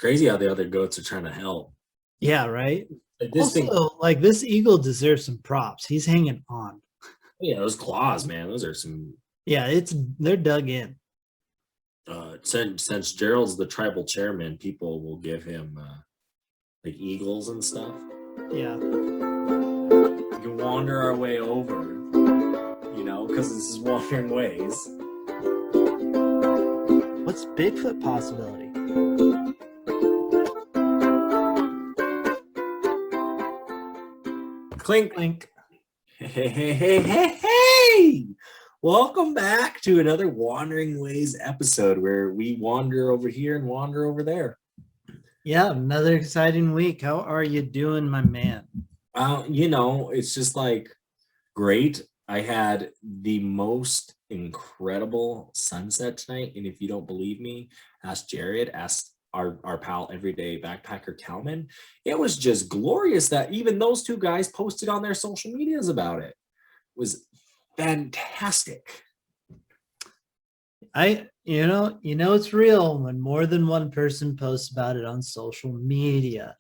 crazy how the other goats are trying to help. Yeah, right. Like this thing, Also, like this eagle deserves some props. He's hanging on. yeah, those claws, man. Those are some. Yeah, they're dug in. Since Gerald's the tribal chairman, people will give him like eagles and stuff. Yeah. We can wander our way over, because this is Wandering Ways. What's Bigfoot possibility? Clink. Clink. Hey! Welcome back to another Wandering Ways episode where we wander over here and wander over there. Yeah, another exciting week. How are you doing, my man? It's just like great. I had the most incredible sunset tonight. And if you don't believe me, ask Jared, ask our pal everyday backpacker Calman. It was just glorious that even those two guys posted on their social medias about it. It was fantastic. It's real when more than one person posts about it on social media.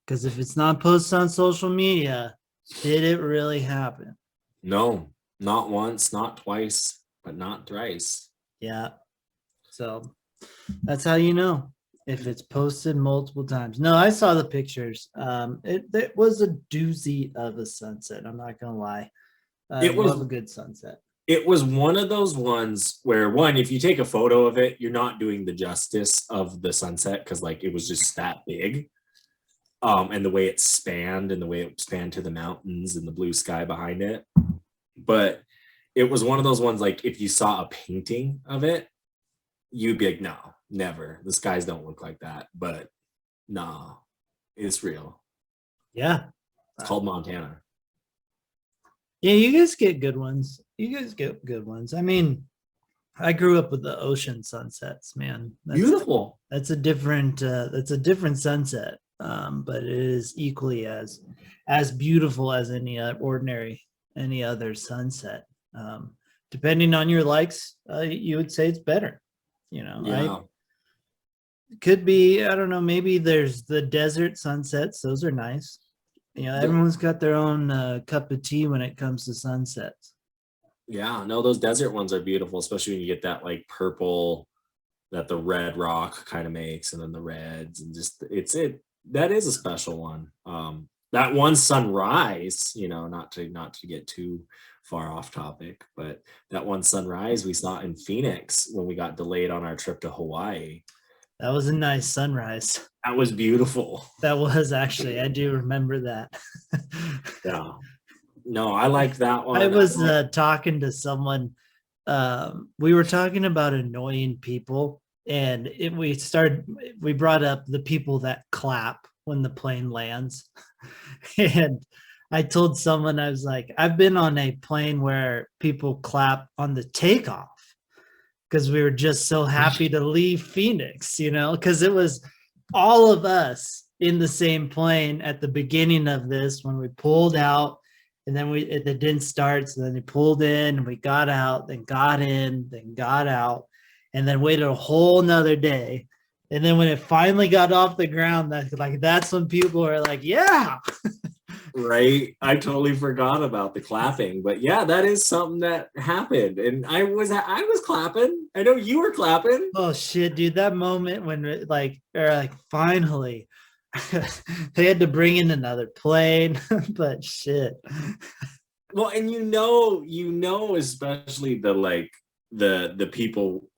Because if it's not posted on social media, did it really happen? No, not once, not twice, but not thrice. Yeah. So that's how you know if it's posted multiple times. No, I saw the pictures. It was a doozy of a sunset. I'm not gonna lie. I love a good sunset. It was one of those ones where, one, if you take a photo of it, you're not doing the justice of the sunset because like it was just that big. And the way it spanned to the mountains and the blue sky behind it. But it was one of those ones, like if you saw a painting of it, you'd be like, no, never. The skies don't look like that. But no, it's real. Yeah. It's called Montana. Yeah, you guys get good ones. I mean, I grew up with the ocean sunsets, man. Beautiful. That's a different sunset. But it is equally as beautiful as any other sunset. Depending on your likes, you would say it's better. Yeah. Could be, I don't know, maybe there's the desert sunsets. Those are nice. Everyone's got their own cup of tea when it comes to sunsets. Yeah, no, those desert ones are beautiful, especially when you get that like purple that the red rock kind of makes, and then the reds, and just that is a special one. That one sunrise, not to get too far off topic, but that one sunrise we saw in Phoenix when we got delayed on our trip to Hawaii. That was a nice sunrise. That was beautiful. That was actually, I do remember that. Yeah. No, I like that one. I was talking to someone. We were talking about annoying people, and we brought up the people that clap when the plane lands. And I told someone, I was like, I've been on a plane where people clap on the takeoff because we were just so happy to leave Phoenix, because it was all of us in the same plane at the beginning of this when we pulled out, and then it didn't start. So then they pulled in and we got out, then got in, then got out, and then waited a whole nother day. And then when it finally got off the ground, that's when people were like, yeah. Right. I totally forgot about the clapping, but yeah, that is something that happened. And I was clapping. I know you were clapping. Oh shit, dude. That moment when finally they had to bring in another plane, but shit. Well, and especially the people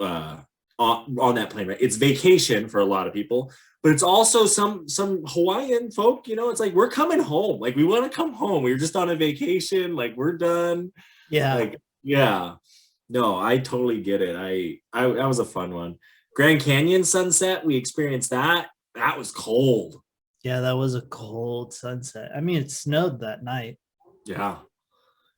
on that plane, right? It's vacation for a lot of people, but it's also some Hawaiian folk, it's like, we're coming home. Like, we want to come home. We were just on a vacation. Like, we're done. Yeah. Like, yeah. No, I totally get it. I that was a fun one. Grand Canyon sunset, we experienced that. That was cold. Yeah, that was a cold sunset. I mean, it snowed that night. Yeah.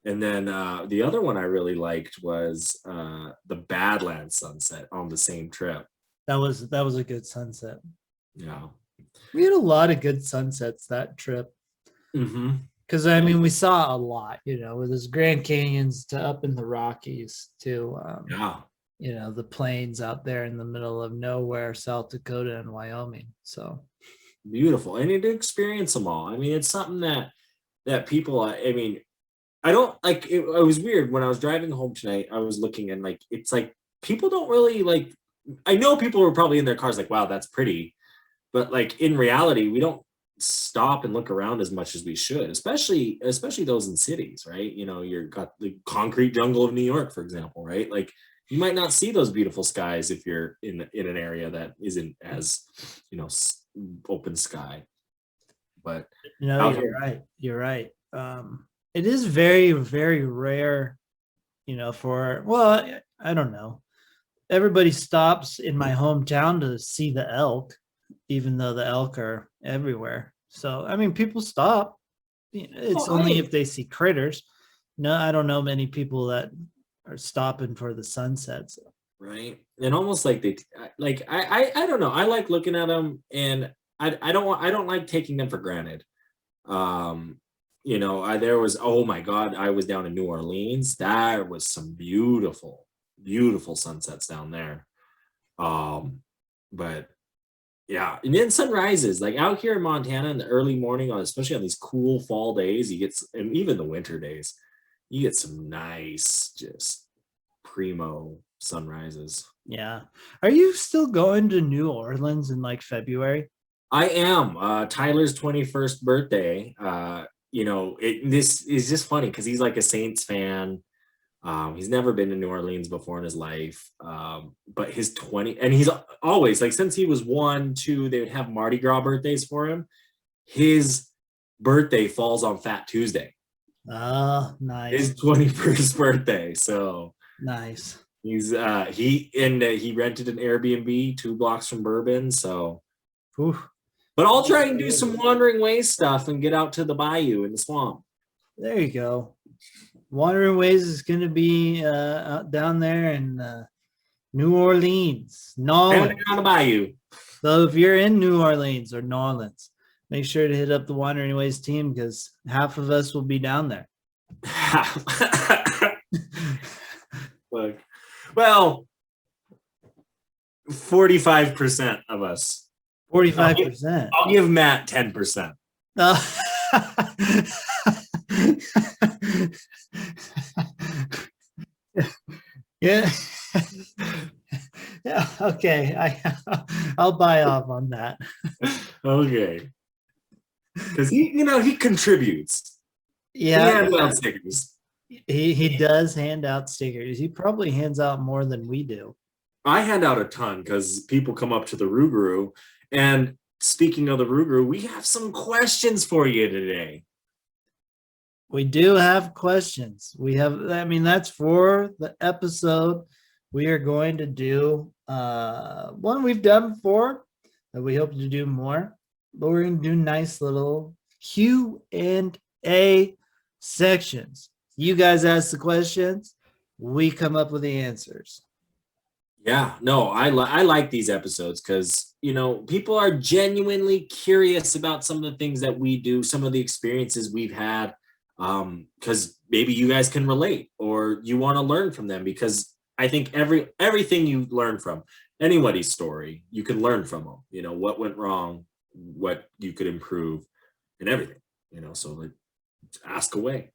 And then the other one I really liked was the Badlands sunset on the same trip. That was a good sunset. Yeah. We had a lot of good sunsets that trip. Mm-hmm. Because, I mean, we saw a lot, with this Grand Canyons to up in the Rockies to yeah. the plains out there in the middle of nowhere, South Dakota and Wyoming. So Beautiful. I need to experience them all. I mean, it's something that people, I mean, I don't like it. It was weird when I was driving home tonight. I was looking and like, it's like people don't really like, I know people were probably in their cars like, wow, that's pretty. But like in reality, we don't stop and look around as much as we should, especially those in cities, right? You've got the concrete jungle of New York, for example, right? Like you might not see those beautiful skies if you're in an area that isn't as, open sky. But out you're here, right. You're right. It is very, very rare, for, well, I don't know. Everybody stops in my hometown to see the elk, even though the elk are everywhere. So, I mean, people stop. It's well, only if they see critters. No, I don't know many people that are stopping for the sunsets. right, and almost like they like I don't know. I like looking at them, and I don't like taking them for granted. Um, there was, oh my God, I was down in New Orleans. There was some beautiful, beautiful sunsets down there. But yeah, and then sunrises, like out here in Montana in the early morning, especially on these cool fall days, and even the winter days, you get some nice, just primo sunrises. Yeah. Are you still going to New Orleans in like February? I am. Tyler's 21st birthday. This is just funny because he's like a Saints fan. He's never been to New Orleans before in his life. But his 20, and he's always like, since he was 1, 2, they would have Mardi Gras birthdays for him. His birthday falls on Fat Tuesday. Oh, nice. His 21st birthday. So nice. he rented an Airbnb 2 blocks from Bourbon. So, Whew. but I'll try and do some Wandering Ways stuff and get out to the bayou in the swamp. There you go. Wandering Ways is going to be out down there in New Orleans, Down the bayou. So if you're in New Orleans or New Orleans, make sure to hit up the Wandering Ways team because half of us will be down there. Look, well, 45% of us. 45%. I'll give Matt 10%. Yeah. Yeah. Okay. I'll buy off on that. Okay. Because he contributes. Yeah. He hands out stickers. He does hand out stickers. He probably hands out more than we do. I hand out a ton because people come up to the Rougarou. And speaking of the Rougarou, we have some questions for you today. We do have questions. That's for the episode. We are going to do one we've done before that we hope to do more, but we're going to do nice little Q&A sections. You guys ask the questions, we come up with the answers. Yeah, no, I like these episodes because, people are genuinely curious about some of the things that we do, some of the experiences we've had, because maybe you guys can relate or you want to learn from them, because I think everything you learn from anybody's story, you can learn from them, what went wrong, what you could improve, and everything, so like, ask away.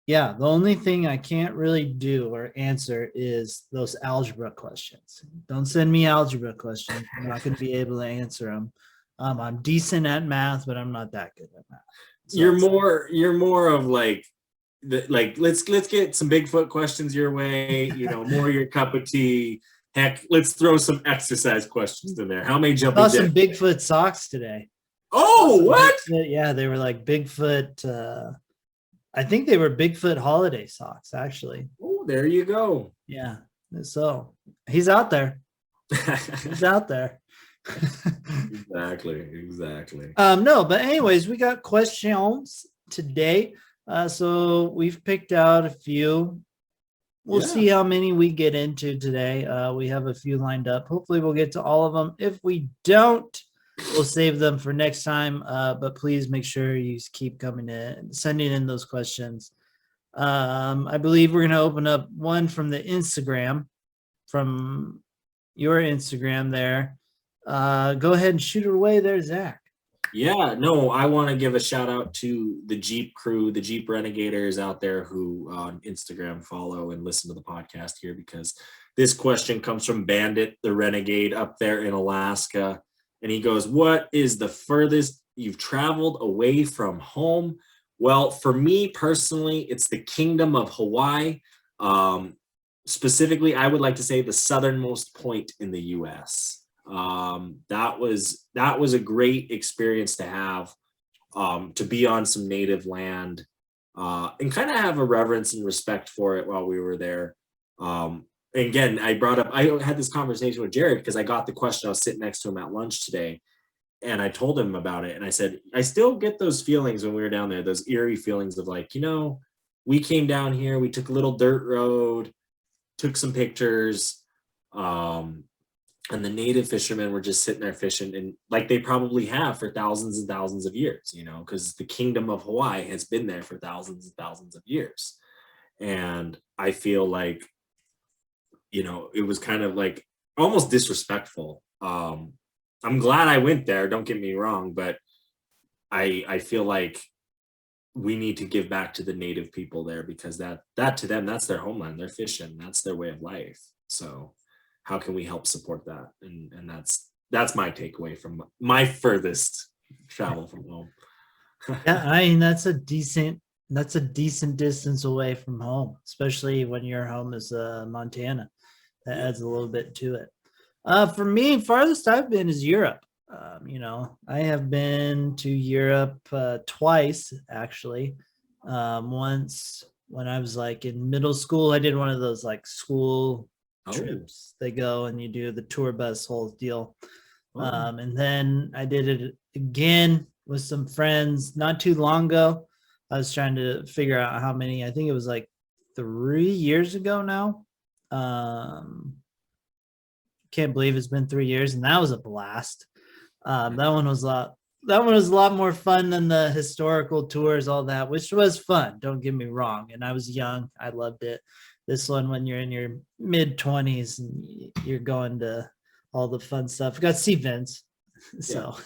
Yeah, the only thing I can't really do or answer is those algebra questions. Don't send me algebra questions. I'm not going to be able to answer them. I'm decent at math, but I'm not that good at math. So you're more of like let's get some Bigfoot questions your way, more your cup of tea. Heck, let's throw some exercise questions in there. How many jumping jacks? Some Bigfoot socks today. Oh, what? Bigfoot, yeah, they were like Bigfoot. I think they were Bigfoot holiday socks, actually. Oh, there you go. Yeah. So he's out there. He's out there. Exactly. No, but anyways, we got questions today. So we've picked out a few. We'll see how many we get into today. We have a few lined up. Hopefully we'll get to all of them. If we don't, we'll save them for next time. But please make sure you keep sending in those questions. I believe we're going to open up one from the Instagram. from your Instagram there. Go ahead and shoot it away there, Zach. Yeah, no, I want to give a shout out to the Jeep crew, the Jeep Renegaders out there who on Instagram follow and listen to the podcast here, because this question comes from Bandit, the Renegade up there in Alaska. And he goes, what is the furthest you've traveled away from home? Well, for me personally, it's the Kingdom of Hawaii. Specifically, I would like to say the southernmost point in the US. That was a great experience to have, to be on some native land, and kind of have a reverence and respect for it while we were there. Again, I had this conversation with Jared because I got the question. I was sitting next to him at lunch today, and I told him about it. And I said, I still get those feelings when we were down there, those eerie feelings of like, we came down here, we took a little dirt road, took some pictures, and the native fishermen were just sitting there fishing, and like they probably have for thousands and thousands of years, because the Kingdom of Hawaii has been there for thousands and thousands of years. And I feel like, it was kind of like almost disrespectful. I'm glad I went there, don't get me wrong, but I feel like we need to give back to the native people there, because that to them, that's their homeland. They're fishing, that's their way of life. So how can we help support that? And that's my takeaway from my furthest travel from home. Yeah, I mean that's a decent distance away from home, especially when your home is Montana. That adds a little bit to it. For me, farthest I've been is Europe. I have been to Europe twice, actually. Once when I was like in middle school, I did one of those like school trips. They go and you do the tour bus whole deal. And then I did it again with some friends not too long ago. I was trying to figure out how many. I think it was like 3 years ago now. Can't believe it's been 3 years, and that was a blast. That one was a lot more fun than the historical tours, all that, which was fun. Don't get me wrong. And I was young. I loved it. This one, when you're in your mid-20s and you're going to all the fun stuff. Got to see Vince. So,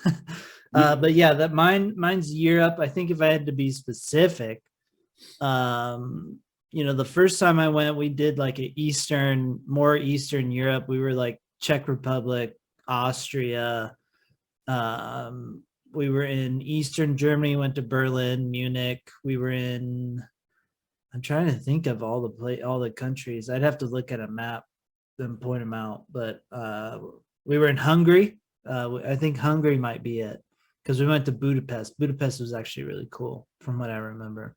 but yeah, mine's Europe. I think if I had to be specific, the first time I went, we did like more Eastern Europe. We were like Czech Republic, Austria. We were in Eastern Germany, went to Berlin, Munich. I'm trying to think of all the countries. I'd have to look at a map and point them out. But we were in Hungary. I think Hungary might be it, because we went to Budapest. Budapest was actually really cool from what I remember.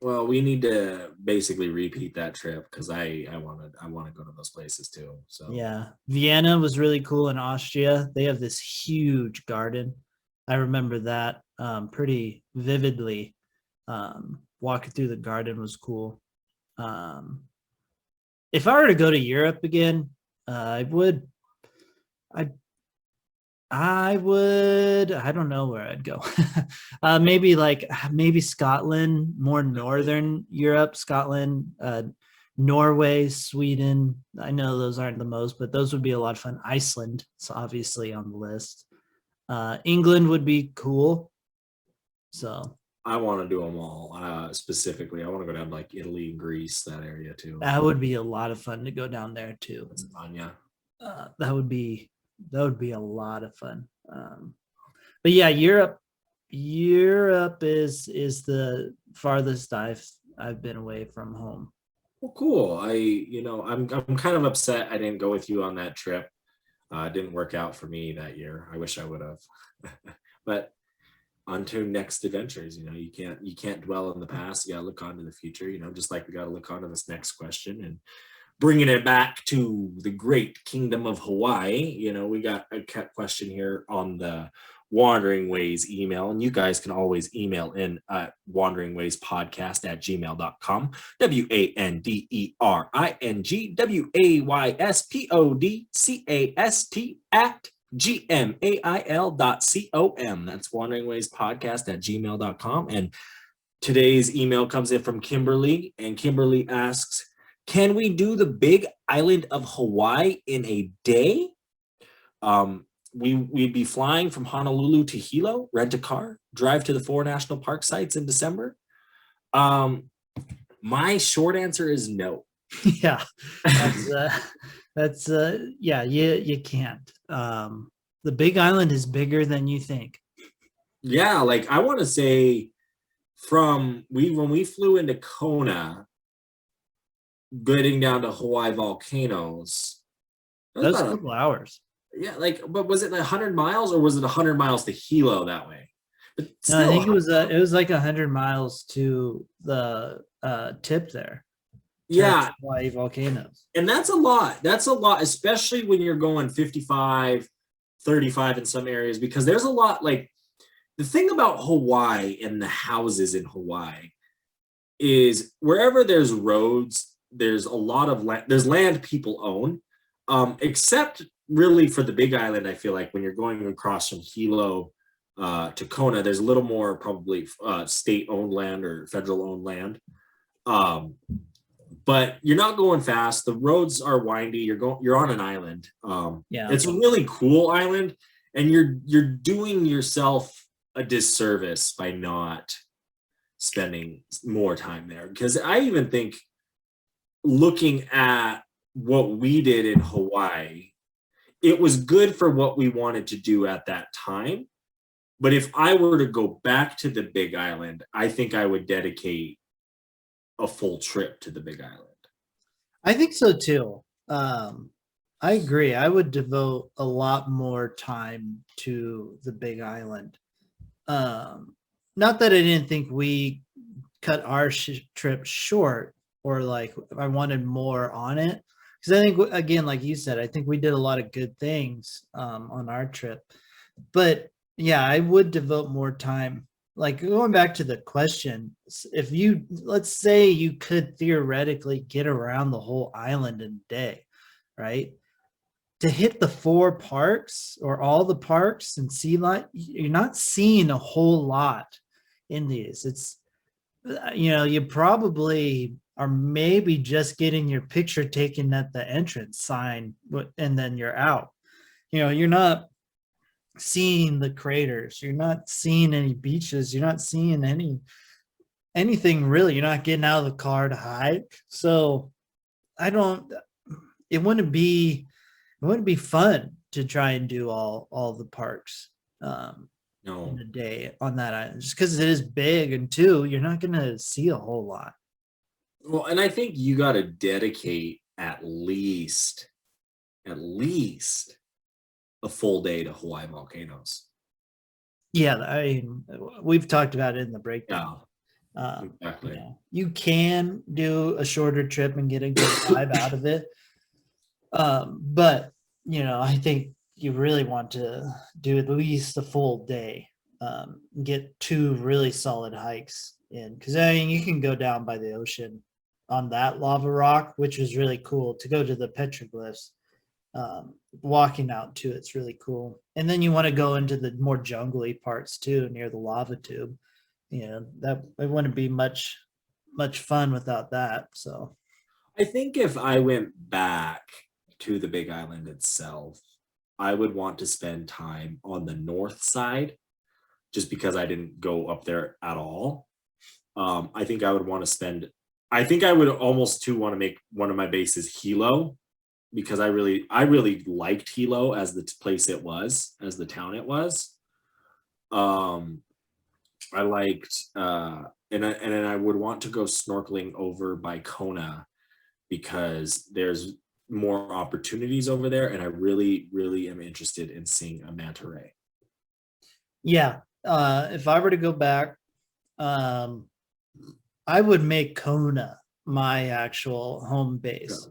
Well, we need to basically repeat that trip, because I want to go to those places too. So yeah, Vienna was really cool in Austria. They have this huge garden. I remember that pretty vividly. Walking through the garden was cool. If I were to go to Europe again, I would. I don't know where I'd go. maybe Scotland, more northern Europe, Scotland, Norway, Sweden. I know those aren't the most, but those would be a lot of fun. Iceland is obviously on the list. England would be cool. So I want to do them all. Specifically, I want to go down to like Italy and Greece, that area too. That would be a lot of fun to go down there too. That's fun, yeah. That would be a lot of fun. But yeah, Europe is the farthest I've been away from home. Well, cool. I'm kind of upset I didn't go with you on that trip. It didn't work out for me that year. I wish I would have. But on to next adventures. You can't dwell in the past. You gotta look on to the future. Just like we gotta look on to this next question, and bringing it back to the great Kingdom of Hawaii. We got a question here on the Wandering Ways email, and you guys can always email in at wanderingwayspodcast@gmail.com. WANDERYWAYSPODCAST@gmail.com. That's wanderingwayspodcast@gmail.com. And today's email comes in from Kimberly, and Kimberly asks, Can we do the big island of Hawaii in a day? We'd be flying from Honolulu to Hilo, rent a car, drive to the 4 national park sites in December. My short answer is no. Yeah, that's yeah, you can't. The Big Island is bigger than you think. Yeah, like I want to say when we flew into Kona, getting down to Hawaii volcanoes, that was Those about couple hours. yeah, like, but was it 100 miles or was it 100 miles to Hilo that way? But No, I still, think it was like 100 miles to the tip there to yeah, Hawaii volcanoes. and that's a lot. That's a lot, especially when you're going 55, 35 in some areas, because there's a lot. Like the thing about Hawaii and the houses in Hawaii is wherever there's roads, there's a lot of land, there's land people own, except really for the Big Island. I feel like when you're going across from Hilo to Kona, there's a little more probably state owned land or federal owned land. But you're not going fast. The roads are windy. You're on an island. Yeah, It's a really cool island, and you're doing yourself a disservice by not spending more time there. Because I even think looking at what we did in Hawaii, it was good for what we wanted to do at that time. But if I were to go back to the Big Island, I think I would dedicate a full trip to the Big Island. I think so too. I agree. I would devote a lot more time to the Big Island. Not that I didn't think we cut our trip short or like I wanted more on it. Because I think, again, like you said, I think we did a lot of good things on our trip. But yeah, I would devote more time. Like going back to the question, if you, let's say you could theoretically get around the whole island in a day, right? To hit the 4 parks or all the parks and see like you're not seeing a whole lot in these. It's you probably are maybe just getting your picture taken at the entrance sign and then you're out. You're not seeing the craters, you're not seeing any beaches, you're not seeing anything really. You're not getting out of the car to hike. So I don't, it wouldn't be fun to try and do all the parks No. in a day on that island, just because it is big, and 2, you're not going to see a whole lot. Well, and I think you got to dedicate at least a full day to Hawaii volcanoes. Yeah, I mean, we've talked about it in the breakdown. Yeah, exactly. You can do a shorter trip and get a good vibe out of it. But I think you really want to do at least a full day, get 2 really solid hikes in, because I mean you can go down by the ocean on that lava rock, which is really cool to go to the petroglyphs. Walking out to it's really cool, and then you want to go into the more jungly parts too near the lava tube. That it wouldn't be much fun without that. So I think if I went back to the Big Island itself, I would want to spend time on the north side just because I didn't go up there at all. I think I would want to spend, I think I would almost too want to make one of my bases Hilo, because I really liked Hilo as the place it was, as the town it was. I liked, and then I would want to go snorkeling over by Kona because there's more opportunities over there, and I really am interested in seeing a manta ray. yeah, if I were to go back, I would make Kona my actual home base,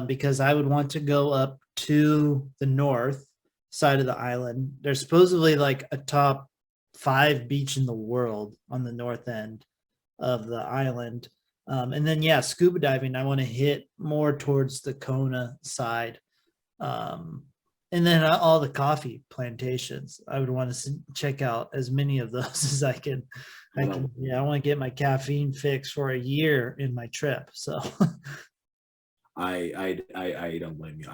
because I would want to go up to the north side of the island. There's supposedly like a top 5 beach in the world on the north end of the island. And then, yeah, scuba diving, I want to hit more towards the Kona side. And then all the coffee plantations, I would want to check out as many of those as I can. I want to get my caffeine fix for a year in my trip. So I don't blame you.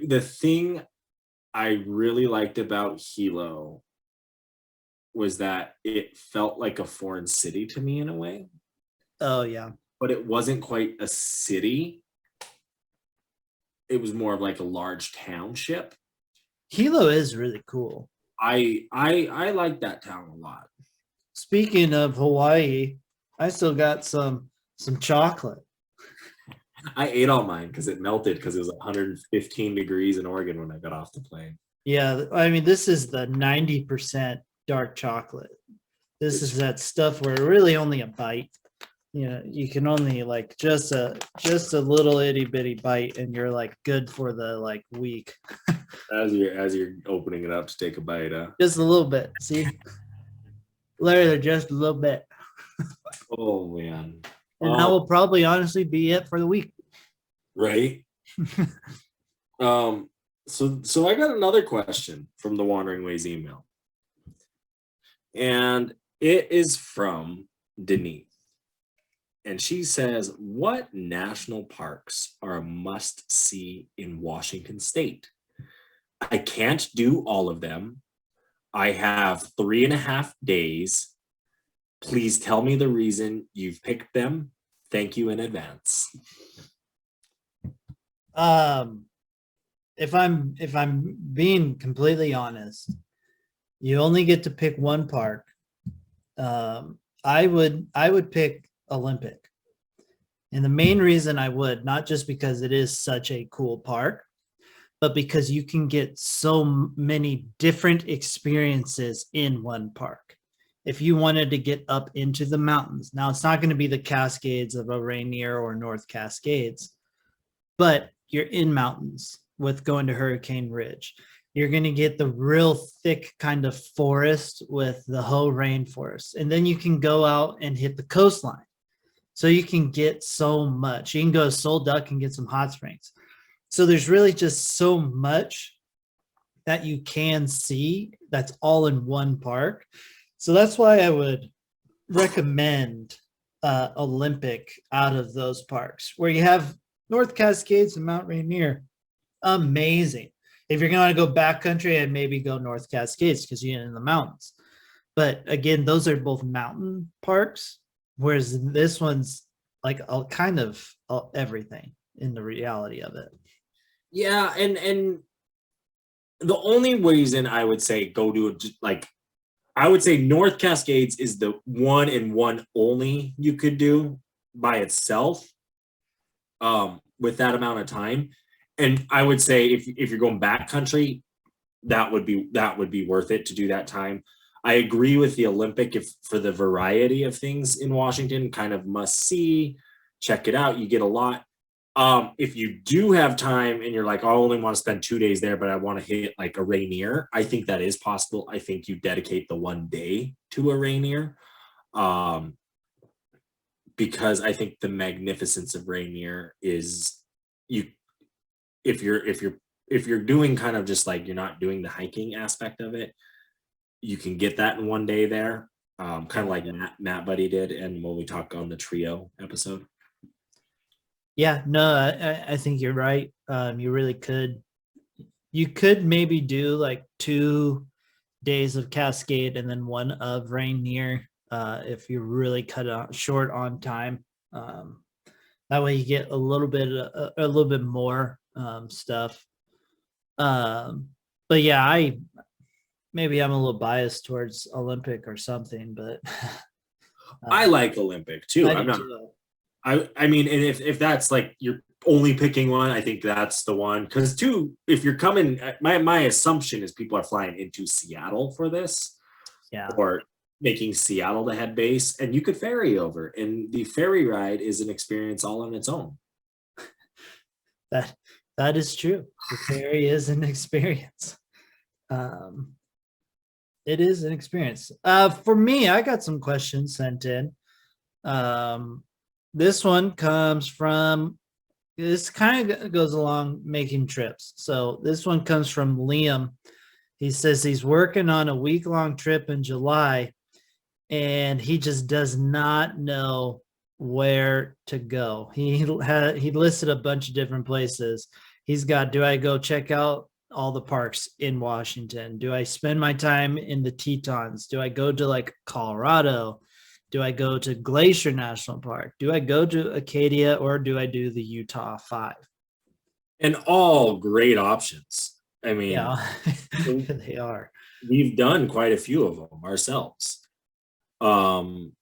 The thing I really liked about Hilo was that it felt like a foreign city to me in a way, Oh yeah. but it wasn't quite a city. It was more of like a large township. Hilo is really cool. I like that town a lot. Speaking of Hawaii, I still got some chocolate. I ate all mine because it melted because it was 115 degrees in Oregon when I got off the plane. Yeah, I mean this is the 90% dark chocolate. This is that stuff where really only a bite. You know, you can only like just a little itty bitty bite, and you're like good for the like week. As you're opening it up to take a bite, Just a little bit. See, literally just a little bit, oh man, and that will probably honestly be it for the week. Right. So I got another question from the Wandering Ways email, and it is from Denise. And she says, what national parks are a must see in Washington State? I can't do all of them. I have 3.5 days. Please tell me the reason you've picked them. Thank you in advance. If I'm being completely honest, you only get to pick one park. I would pick Olympic. And the main reason I would, not just because it is such a cool park, but because you can get so many different experiences in one park. If you wanted to get up into the mountains, now it's not going to be the Cascades of a Rainier or North Cascades, but you're in mountains with going to Hurricane Ridge. You're going to get the real thick kind of forest with the Hoh rainforest. And then you can go out and hit the coastline. So you can get so much. You can go to Soul Duck and get some hot springs. So there's really just so much that you can see that's all in one park. So that's why I would recommend Olympic out of those parks, where you have North Cascades and Mount Rainier. Amazing. If you're going to go backcountry, I'd maybe go North Cascades because you're in the mountains. But again, those are both mountain parks, whereas this one's like kind of everything in the reality of it. Yeah, and the only reason I would say go to it, like, I would say North Cascades is the one and one only you could do by itself, with that amount of time. And I would say if you're going backcountry, that would be worth it to do that time. I agree with the Olympic if for the variety of things in Washington, kind of must see, check it out. You get a lot. If you do have time and you're like, oh, I only want to spend 2 days there, but I want to hit like a Rainier, I think that is possible. I think you dedicate the 1 day to a Rainier, because I think the magnificence of Rainier is if you're doing kind of just like you're not doing the hiking aspect of it, you can get that in 1 day there, kind of like Matt Buddy did, and when we talk on the trio episode. Yeah, no, I think you're right. You really could. You could maybe do like 2 days of Cascade and then 1 of Rainier, if you really cut it short on time. That way you get a little bit more stuff. But yeah, maybe I'm a little biased towards Olympic or something, but I like Olympic too. I I'm do not. too. I mean, and if that's like you're only picking one, I think that's the one. Because if you're coming, my assumption is people are flying into Seattle for this, Yeah. or making Seattle the head base, and you could ferry over, and the ferry ride is an experience all on its own. That is true. The ferry is an experience. It is an experience. For me, I got some questions sent in. This one comes from, this kind of goes along making trips. So this one comes from Liam. He says he's working on a week-long trip in July, and he just does not know where to go. He listed a bunch of different places. He's got, do I go check out all the parks in Washington? Do I spend my time in the Tetons? Do I go to like Colorado? Do I go to Glacier National Park? Do I go to Acadia, or do I do the Utah 5? And all great options. I mean, Yeah, they are. we've done quite a few of them ourselves. I'm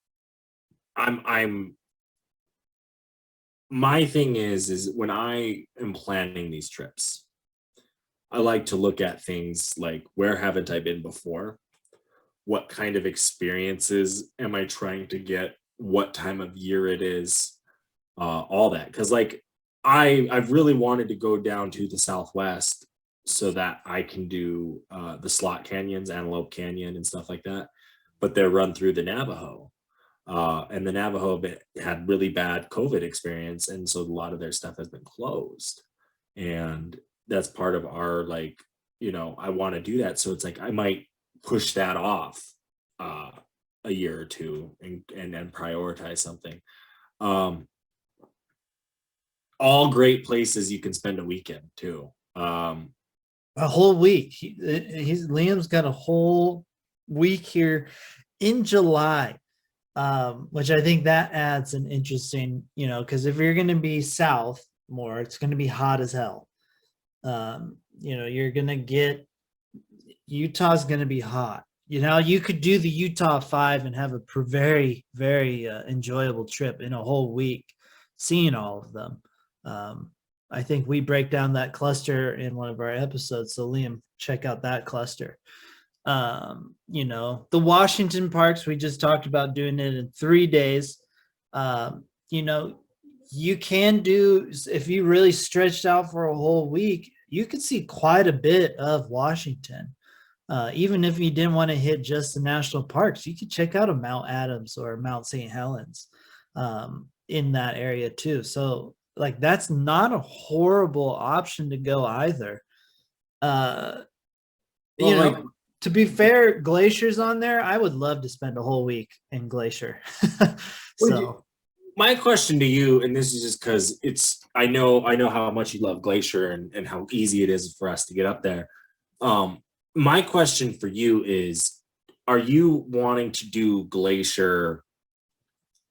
my thing is when I am planning these trips, I like to look at things like, where haven't I been before? What kind of experiences am I trying to get? What time of year it is? All that. Because like I've really wanted to go down to the Southwest so that I can do the slot canyons, Antelope Canyon, and stuff like that. But they're run through the Navajo. And the Navajo had really bad COVID experience, and so a lot of their stuff has been closed. And that's part of our like, I want to do that. So it's like I might push that off uh, a year or two and then prioritize something. Um, all great places you can spend a weekend too. A whole week. Liam's got a whole week here in July, which I think that adds an interesting, because if you're going to be south more, it's going to be hot as hell. You're going to get, Utah's going to be hot. You could do the Utah 5 and have a very, very enjoyable trip in a whole week, seeing all of them. I think we break down that cluster in one of our episodes. So Liam, check out that cluster. The Washington parks, we just talked about doing it in 3 days. You can do, if you really stretched out for a whole week, you could see quite a bit of Washington. Even if you didn't want to hit just the national parks, you could check out a Mount Adams or Mount St. Helens in that area too. So like, that's not a horrible option to go either. To be fair, Glacier's on there. I would love to spend a whole week in Glacier. My question to you, and this is just because I know how much you love Glacier and how easy it is for us to get up there. My question for you is, are you wanting to do Glacier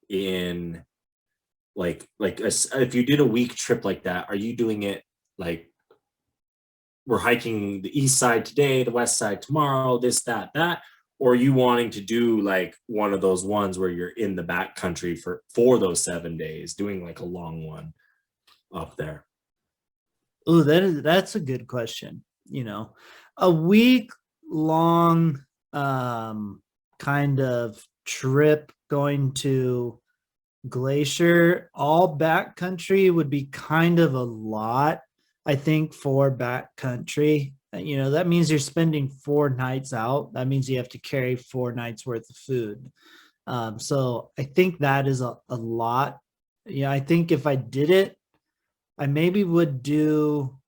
in if you did a week trip like that, are you doing it like, we're hiking the east side today, the west side tomorrow, this, that, or are you wanting to do like one of those ones where you're in the back country for those 7 days, doing like a long one up there? Oh, that's a good question. A week long kind of trip going to Glacier, all backcountry, would be kind of a lot, I think, for backcountry. That means you're spending 4 nights out. That means you have to carry 4 nights worth of food. So I think that is a lot. I think if I did it, I maybe would do,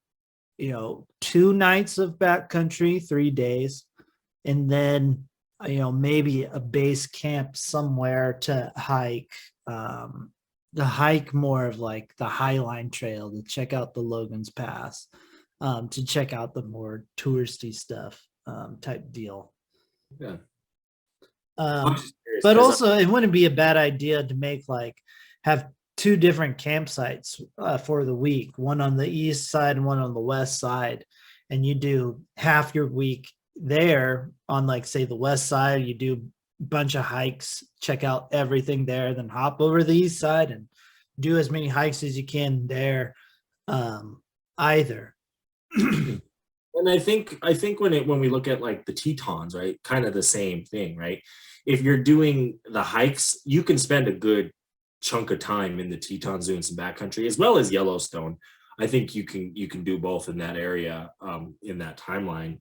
2 nights of backcountry, 3 days, and then, maybe a base camp somewhere to hike. The hike more of like the Highline Trail to check out the Logan's Pass, to check out the more touristy stuff, type deal. Yeah. But also, it wouldn't be a bad idea to have 2 different campsites for the week, one on the east side and one on the west side, and you do half your week there on, like, say, the west side. You do bunch of hikes, check out everything there, then hop over the east side and do as many hikes as you can there, either. And I think when we look at like the Tetons, right, kind of the same thing, right? If you're doing the hikes, you can spend a good chunk of time in the Tetons doing some backcountry, as well as Yellowstone. I think you can do both in that area, in that timeline.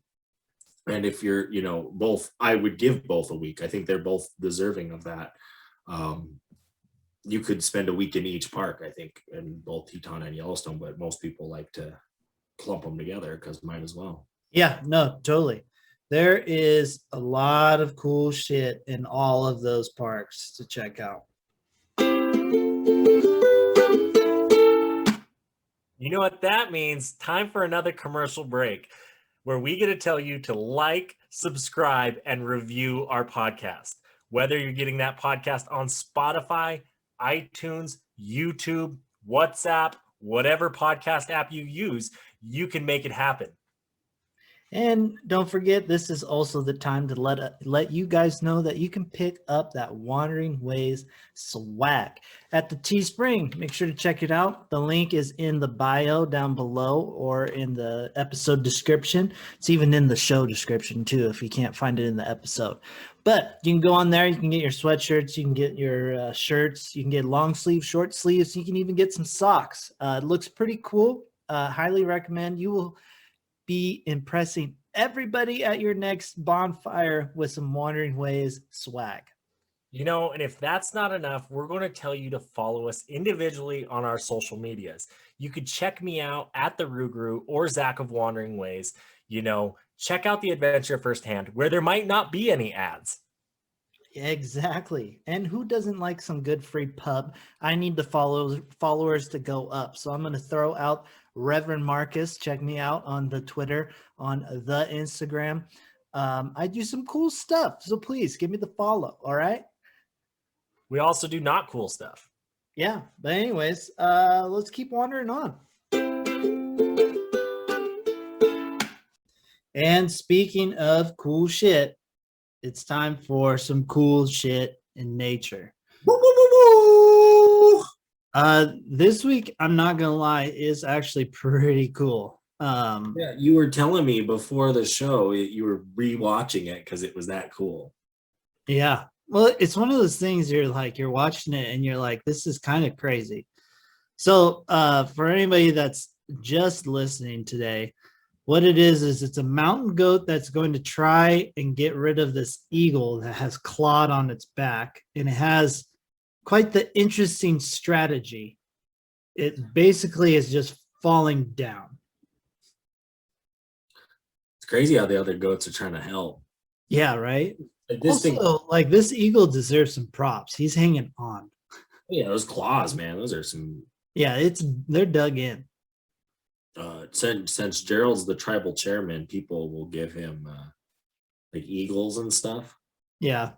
And if you're, both, I would give both a week. I think they're both deserving of that. You could spend a week in each park, I think, in both Teton and Yellowstone, but most people like to clump them together because might as well. Yeah, no, totally. There is a lot of cool shit in all of those parks to check out. know what that means? Time for another commercial break where we get to tell you to like, subscribe, and review our podcast. Whether you're getting that podcast on Spotify, iTunes, YouTube, WhatsApp, whatever podcast app you use, you can make it happen. And don't forget, this is also the time to let you guys know that you can pick up that Wandering Ways swag at the Teespring. Make sure to check it out. The link is in the bio down below or in the episode description. It's even in the show description too if you can't find it in the episode. But you can go on there. You can get your sweatshirts. You can get your shirts. You can get long sleeves, short sleeves. You can even get some socks. It looks pretty cool. Highly recommend. You will be impressing everybody at your next bonfire with some Wandering Ways swag. You know, and if that's not enough, we're going to tell you to follow us individually on our social medias. You could check me out at the Rugru or Zach of Wandering Ways. You know, check out the adventure firsthand where there might not be any ads. Exactly. And who doesn't like some good free pub? I need the followers to go up. So I'm going to throw out Reverend Marcus. Check me out on the Twitter, on the Instagram. I do some cool stuff. So please give me the follow. All right. We also do not cool stuff. Yeah. But anyways, let's keep wandering on. And speaking of cool shit, it's time for some cool shit in nature. Woo, woo, woo, woo. This week, I'm not gonna lie, is actually pretty cool. Yeah, you were telling me before the show you were rewatching it because it was that cool. Yeah, well, it's one of those things you're watching it and you're like, this is kind of crazy. So, for anybody that's just listening today, what it is it's a mountain goat that's going to try and get rid of this eagle that has clawed on its back, and it has quite the interesting strategy. It basically is just falling down. It's crazy how the other goats are trying to help. Yeah, right? This this eagle deserves some props. He's hanging on. Yeah, those claws, man. Those are some. Yeah, they're dug in. Since Gerald's the tribal chairman, people will give him like eagles and stuff. Yeah.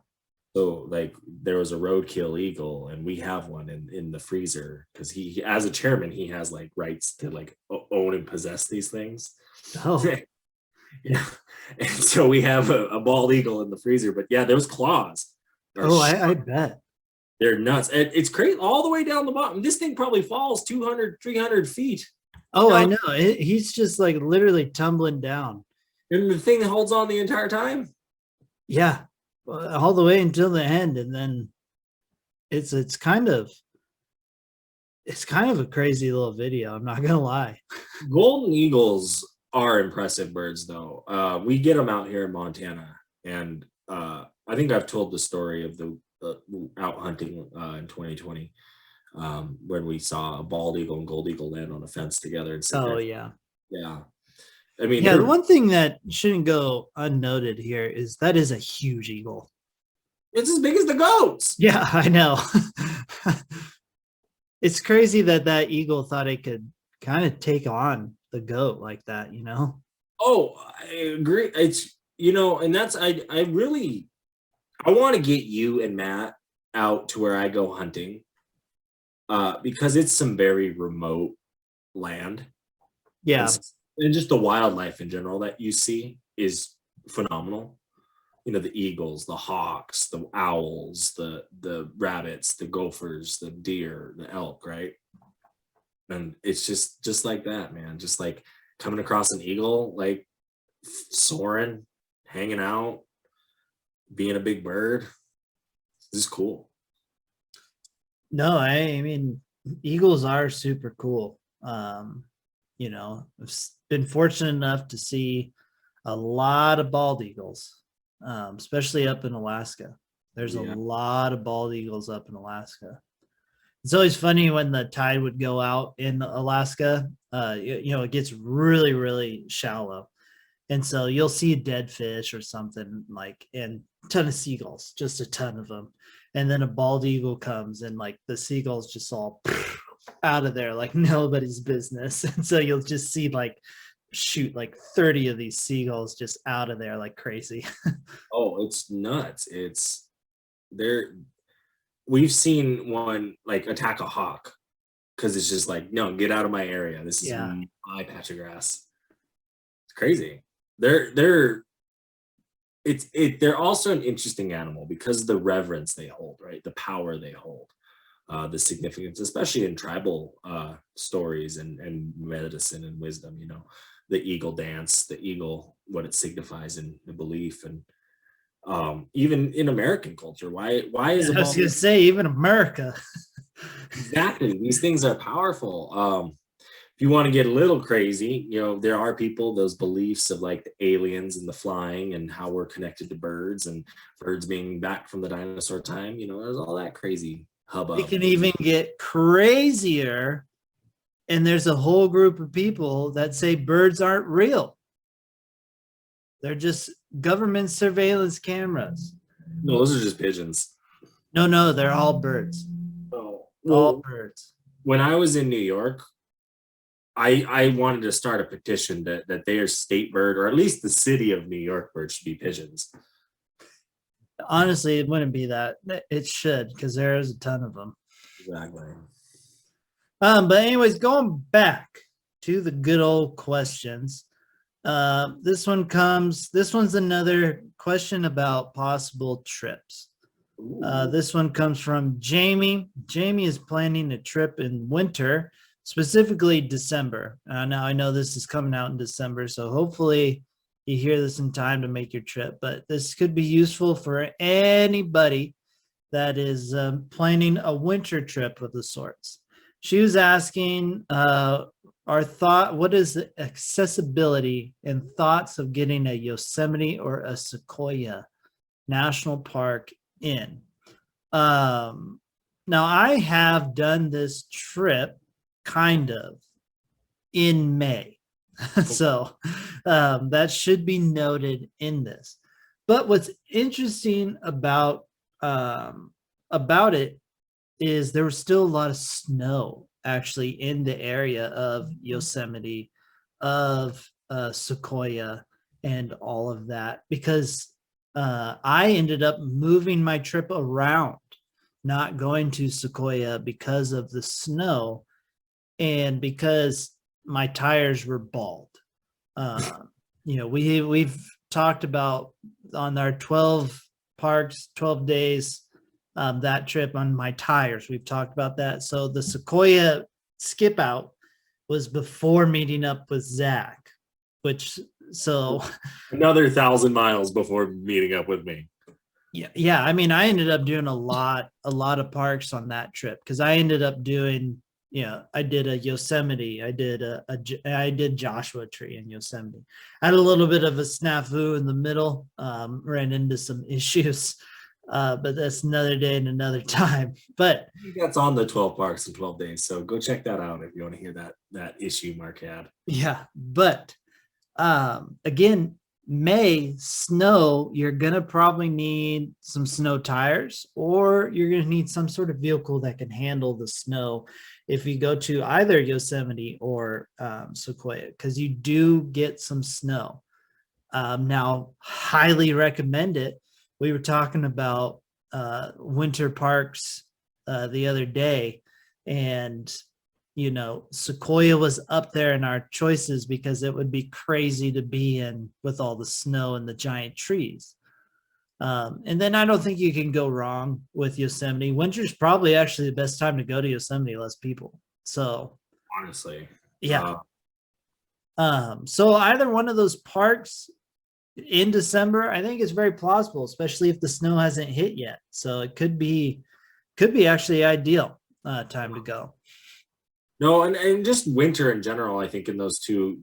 So like there was a roadkill eagle, and we have one in the freezer because he, as a chairman, he has like rights to like own and possess these things. Oh. Yeah. And so we have a bald eagle in the freezer, but yeah, those claws. I bet. They're nuts. And it's crazy all the way down the bottom. This thing probably falls 200, 300 feet. Oh, I know. He's just like literally tumbling down. And the thing that holds on the entire time? Yeah. All the way until the end. And then it's kind of a crazy little video. I'm not going to lie. Golden eagles are impressive birds, though. We get them out here in Montana. And I think I've told the story of the out hunting in 2020. When we saw a bald eagle and gold eagle land on a fence together. And yeah. I mean, the one thing that shouldn't go unnoted here is that is a huge eagle. It's as big as the goats. Yeah, I know. It's crazy that eagle thought it could kind of take on the goat like that, you know? Oh, I agree. It's, and that's, I want to get you and Matt out to where I go hunting. Because it's some very remote land. Yeah. And just the wildlife in general that you see is phenomenal. The eagles, the hawks, the owls, the rabbits, the gophers, the deer, the elk, right? And it's just like that, man. Just like coming across an eagle, like soaring, hanging out, being a big bird. This is cool. No, I mean, eagles are super cool. I've been fortunate enough to see a lot of bald eagles, especially up in Alaska. There's a lot of bald eagles up in Alaska. It's always funny when the tide would go out in Alaska. It gets really, really shallow. And so you'll see a dead fish or something and a ton of seagulls, just a ton of them. And then a bald eagle comes and like the seagulls just all out of there like nobody's business. And so you'll just see like 30 of these seagulls just out of there like crazy. Oh, it's nuts. It's there. We've seen one like attack a hawk because it's just like, no, get out of my area. This is Yeah. my patch of grass. It's crazy. They're they're also an interesting animal because of the reverence they hold, right? The power they hold, the significance, especially in tribal stories and medicine and wisdom. You know, the eagle dance, the eagle, what it signifies in the belief, and even in American culture. Why is I a was gonna say, even America. exactly, these things are powerful. If you want to get a little crazy, you know, there are people, those beliefs of like the aliens and the flying and how we're connected to birds and birds being back from the dinosaur time. You know, there's all that crazy hubbub. It can even get crazier. And there's a whole group of people that say birds aren't real. They're just government surveillance cameras. No, those are just pigeons. No, they're all birds. Oh, All well, birds. when I was in New York, I wanted to start a petition that their state bird, or at least the city of New York bird, should be pigeons. Honestly, it wouldn't be that. It should, because there is a ton of them. Exactly. But anyways, going back to the good old questions. This one's another question about possible trips. This one comes from Jamie. Jamie is planning a trip in winter, specifically December. Now I know this is coming out in December, so hopefully you hear this in time to make your trip, but this could be useful for anybody that is planning a winter trip of the sorts. She was asking what is the accessibility and thoughts of getting a Yosemite or a Sequoia National Park in. Now I have done this trip kind of in May. So that should be noted in this. But what's interesting about it is there was still a lot of snow actually in the area of Yosemite, of Sequoia, and all of that, because I ended up moving my trip around, not going to Sequoia because of the snow and because my tires were bald. You know, we've talked about on our 12 parks, 12 days, that trip on my tires. We've talked about that. So the Sequoia skip out was before meeting up with Zach, which so another 1,000 miles before meeting up with me. Yeah. I mean, I ended up doing a lot of parks on that trip because I ended up doing, I did a Yosemite, I did Joshua Tree in Yosemite. I had a little bit of a snafu in the middle, ran into some issues, but that's another day and another time. But I think that's on the 12 parks in 12 days. So go check that out if you want to hear that issue Mark had. Yeah, but again, May snow, you're gonna probably need some snow tires, or you're gonna need some sort of vehicle that can handle the snow if you go to either Yosemite or Sequoia, because you do get some snow. Now, highly recommend it. We were talking about winter parks the other day, and Sequoia was up there in our choices because it would be crazy to be in with all the snow and the giant trees. And then I don't think you can go wrong with Yosemite. Winter's probably actually the best time to go to Yosemite, less people. So honestly, yeah. So either one of those parks in December, I think is very plausible, especially if the snow hasn't hit yet. So it could be actually ideal time to go. No, and just winter in general, I think in those two,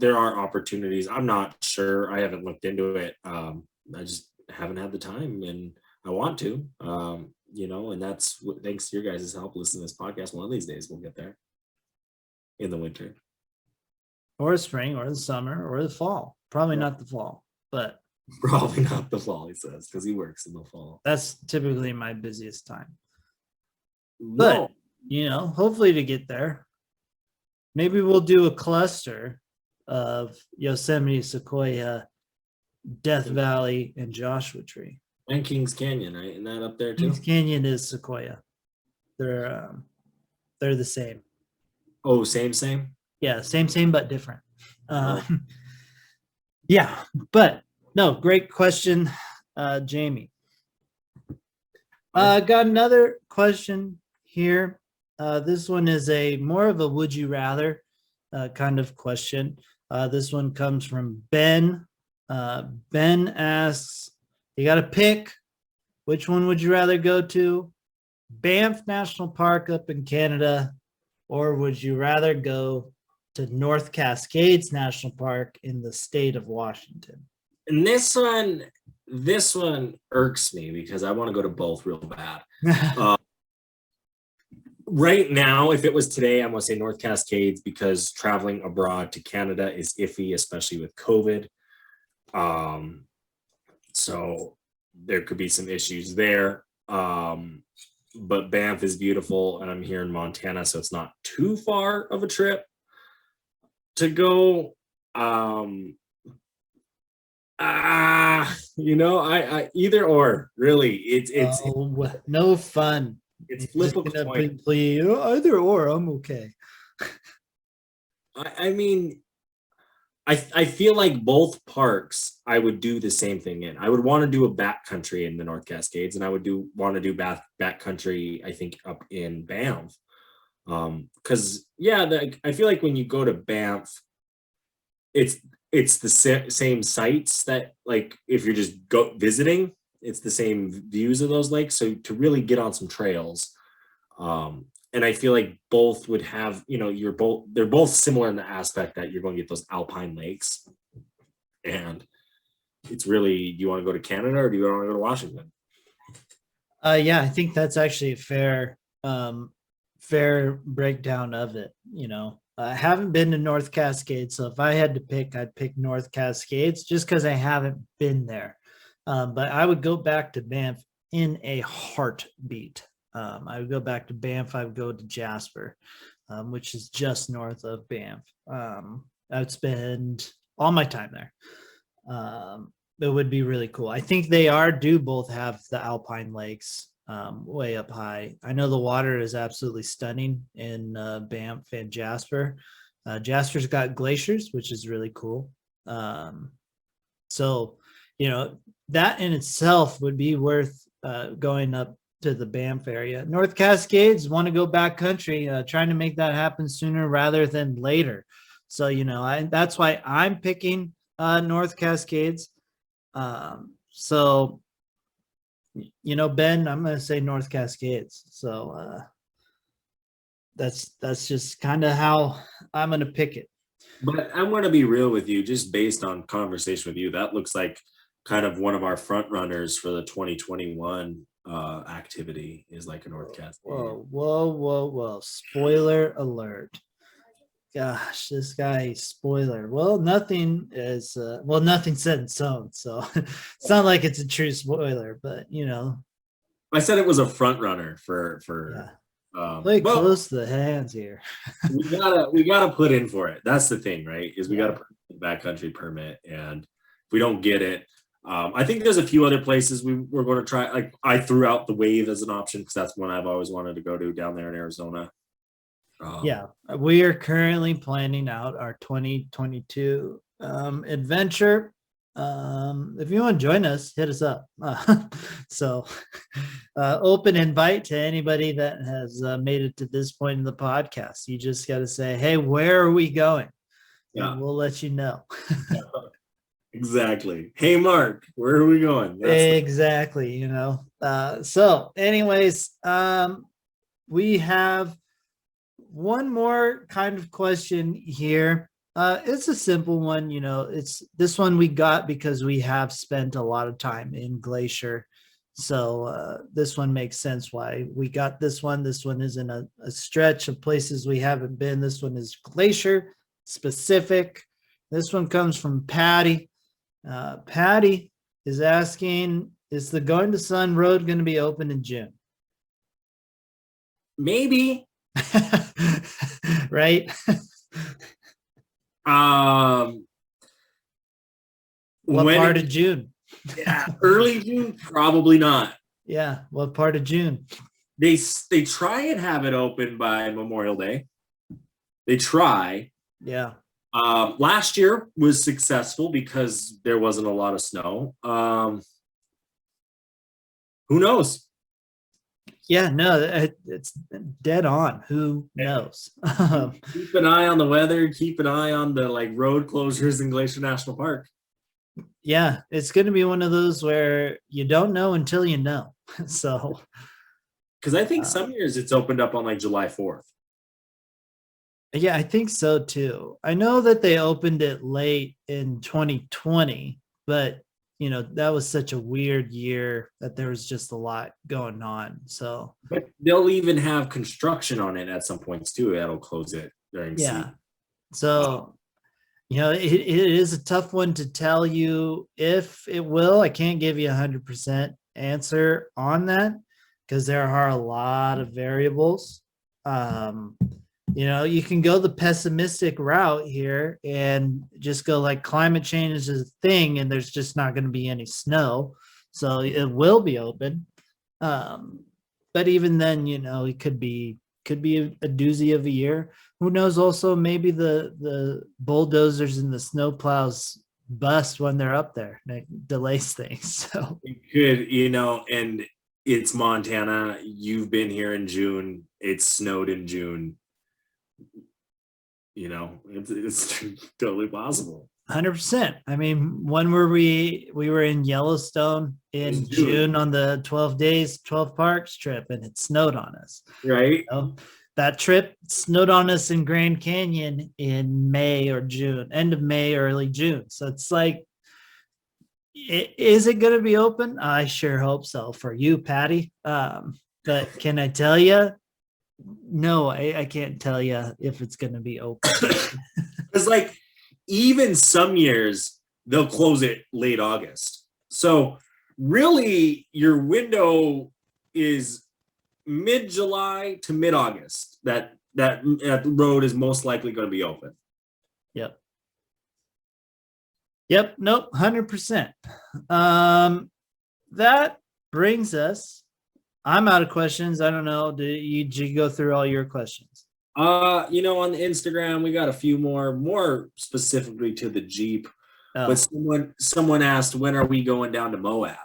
there are opportunities. I'm not sure. I haven't looked into it. I just haven't had the time, and I want to. And that's thanks to your guys' help listening to this podcast. One of these days we'll get there in the winter. Or the spring, or the summer, or the fall. Probably not the fall, but probably not the fall, he says, because he works in the fall. That's typically my busiest time. No, hopefully to get there. Maybe we'll do a cluster of Yosemite, Sequoia, Death Valley, and Joshua Tree. And Kings Canyon, right? Isn't that up there too? Kings Canyon is Sequoia. They're the same. Oh, same. Yeah, same, but different. Yeah, but no, great question, Jamie. Got another question here. This one is more of a would you rather kind of question. This one comes from Ben. Ben asks, you got to pick, which one would you rather go to? Banff National Park up in Canada, or would you rather go to North Cascades National Park in the state of Washington? And this one irks me because I want to go to both real bad. Right now, if it was today, I'm going to say North Cascades because traveling abroad to Canada is iffy, especially with COVID. So there could be some issues there. But Banff is beautiful, and I'm here in Montana, so it's not too far of a trip to go. I either or, really. It's no fun. It's flip a coin. Either or, I'm okay. I mean, I feel like both parks I would do the same thing in. I would want to do a backcountry in the North Cascades, and I would want to do backcountry, I think, up in Banff. Because I feel like when you go to Banff, it's the same sites that, like, if you're just visiting, it's the same views of those lakes. So to really get on some trails, and I feel like both would have, they're both similar in the aspect that you're going to get those alpine lakes. And it's really, do you want to go to Canada or do you want to go to Washington? Yeah, I think that's actually a fair breakdown of it. I haven't been to North Cascades, so if I had to pick, I'd pick North Cascades just because I haven't been there. But I would go back to Banff in a heartbeat. I would go back to Banff. I would go to Jasper, which is just north of Banff. I would spend all my time there. It would be really cool. I think they do both have the alpine lakes way up high. I know the water is absolutely stunning in Banff and Jasper. Jasper's got glaciers, which is really cool. So, that in itself would be worth going up to the Banff area. North Cascades, want to go backcountry, trying to make that happen sooner rather than later. So, that's why I'm picking North Cascades. So, Ben, I'm going to say North Cascades. So that's just kind of how I'm going to pick it. But I'm going to be real with you, just based on conversation with you. That looks like kind of one of our front runners for the 2021 activity is like a North Cascades. Whoa. Spoiler alert. Gosh, this guy, spoiler. Well, nothing is, nothing's set in stone. So it's not like it's a true spoiler, but I said it was a front runner for play close to the hands here. we gotta put in for it. That's the thing, right? Is we gotta put the backcountry permit, and if we don't get it, I think there's a few other places we're going to try. Like, I threw out the Wave as an option because that's one I've always wanted to go to down there in Arizona. We are currently planning out our 2022 adventure. If you want to join us, hit us up. So open invite to anybody that has made it to this point in the podcast. You just got to say, hey, where are we going? And we'll let you know. Exactly. Hey, Mark, where are we going? Exactly. So anyways, we have one more kind of question here. It's a simple one. It's this one we got because we have spent a lot of time in Glacier. So this one makes sense why we got this one. This one isn't a stretch of places we haven't been. This one is Glacier specific. This one comes from Patty. Patty is asking, is the Going to Sun Road going to be open in June? Maybe. Right? Um, What when part it, of June? yeah, early June, probably not. Yeah, what part of June? They try and have it open by Memorial Day. They try. Yeah. Last year was successful because there wasn't a lot of snow. Who knows? Yeah, no, it's dead on. Who knows? Keep an eye on the weather. Keep an eye on the like road closures in Glacier National Park. Yeah, it's going to be one of those where you don't know until you know. So, Because I think some years it's opened up on like July 4th. yeah, I think so too. I know that they opened it late in 2020, but that was such a weird year that there was just a lot going on. So, But they'll even have construction on it at some points too. That'll close it during yeah. season. So, it is a tough one to tell you if it will. I can't give you 100% answer on that because there are a lot of variables. You can go the pessimistic route here and just go like climate change is a thing and there's just not going to be any snow. So it will be open. But even then, it could be a doozy of a year. Who knows? Also, maybe the bulldozers and the snow plows bust when they're up there. That delays things. So It could, and it's Montana. You've been here in June. It snowed in June. It's totally possible. 100%. I mean, when were we were in Yellowstone in June on the 12 days, 12 parks trip, and it snowed on us. Right. That trip snowed on us in Grand Canyon in May or June, end of May, early June. So it's like, is it going to be open? I sure hope so for you, Patty. But can I tell you? No, I can't tell you if it's going to be open. It's like even some years they'll close it late August. So really your window is mid-July to mid-August that road is most likely going to be open. Yep. Nope. 100%. That brings us. I'm out of questions. I don't know. Did you go through all your questions? On the Instagram we got a few more specifically to the Jeep. Oh. But someone asked, when are we going down to Moab?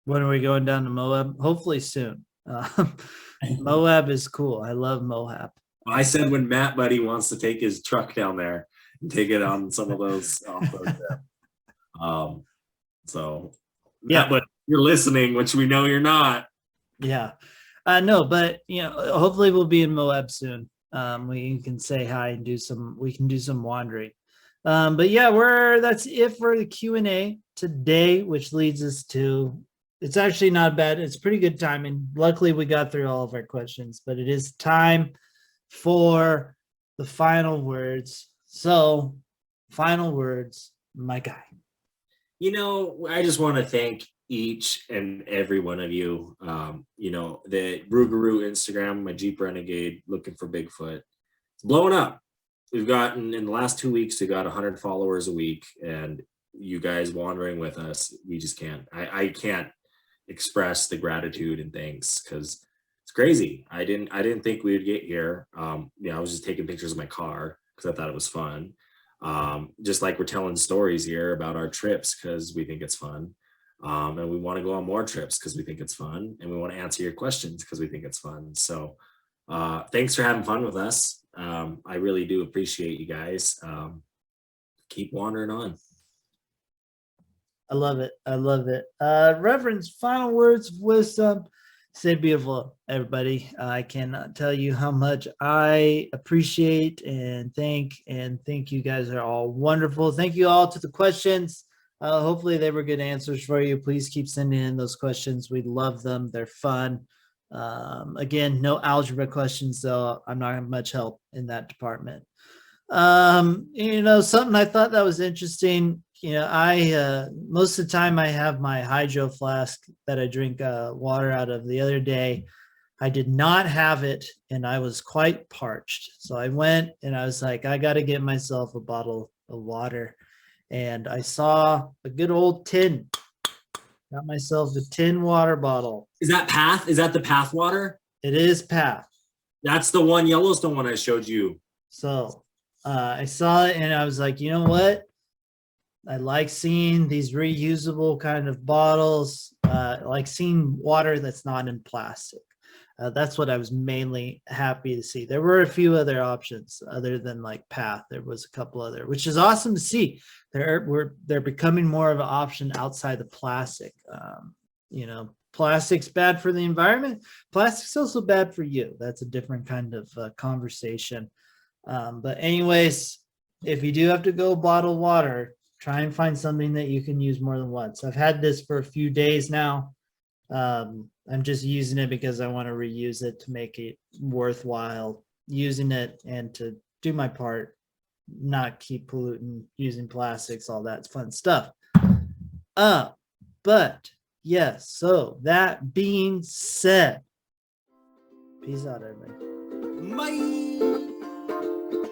When are we going down to Moab? Hopefully soon. Moab is cool. I love Moab. I said when Matt Buddy wants to take his truck down there and take it on some of those off-road trips. So yeah, but you're listening, which we know you're not. Yeah. No, but hopefully we'll be in Moab soon. We can say hi and we can do some wandering. But yeah, that's it for the Q&A today, which leads us to, it's actually not bad. It's pretty good timing. Luckily we got through all of our questions, but it is time for the final words. So final words, my guy. I just want to thank each and every one of you. The Rougarou Instagram, my Jeep Renegade, looking for Bigfoot. It's blowing up. We've gotten, in the last 2 weeks, we got 100 followers a week, and you guys wandering with us, we just can't. I can't express the gratitude and thanks because it's crazy. I didn't think we would get here. I was just taking pictures of my car because I thought it was fun. Just like we're telling stories here about our trips because we think it's fun. And we want to go on more trips because we think it's fun, and we want to answer your questions because we think it's fun. So thanks for having fun with us. I really do appreciate you guys. Keep wandering on. I love it. I love it. Reverend's final words of wisdom. Stay beautiful, everybody. I cannot tell you how much I appreciate and think you guys are all wonderful. Thank you all to the questions. Hopefully they were good answers for you. Please keep sending in those questions. We love them. They're fun. Again, no algebra questions, though. I'm not much help in that department. Something I thought that was interesting. I most of the time I have my hydro flask that I drink water out of. The other day, I did not have it, and I was quite parched. So I went and I was like, I got to get myself a bottle of water. And I saw a good old tin. Got myself a tin water bottle. Is that Path? Is that the Path water? It is Path. That's the one Yellowstone one I showed you. So I saw it and I was like, you know what? I like seeing these reusable kind of bottles. I like seeing water that's not in plastic. That's what I was mainly happy to see. There were a few other options other than like Path. There was a couple other, which is awesome to see. They're becoming more of an option outside the plastic. You know, plastic's bad for the environment. Plastic's also bad for you. That's a different kind of conversation. But anyways, if you do have to go bottle water, try and find something that you can use more than once. I've had this for a few days now. I'm just using it because I want to reuse it to make it worthwhile using it and to do my part, not keep polluting, using plastics, all that fun stuff. But yes, so that being said, peace out, everybody. Bye.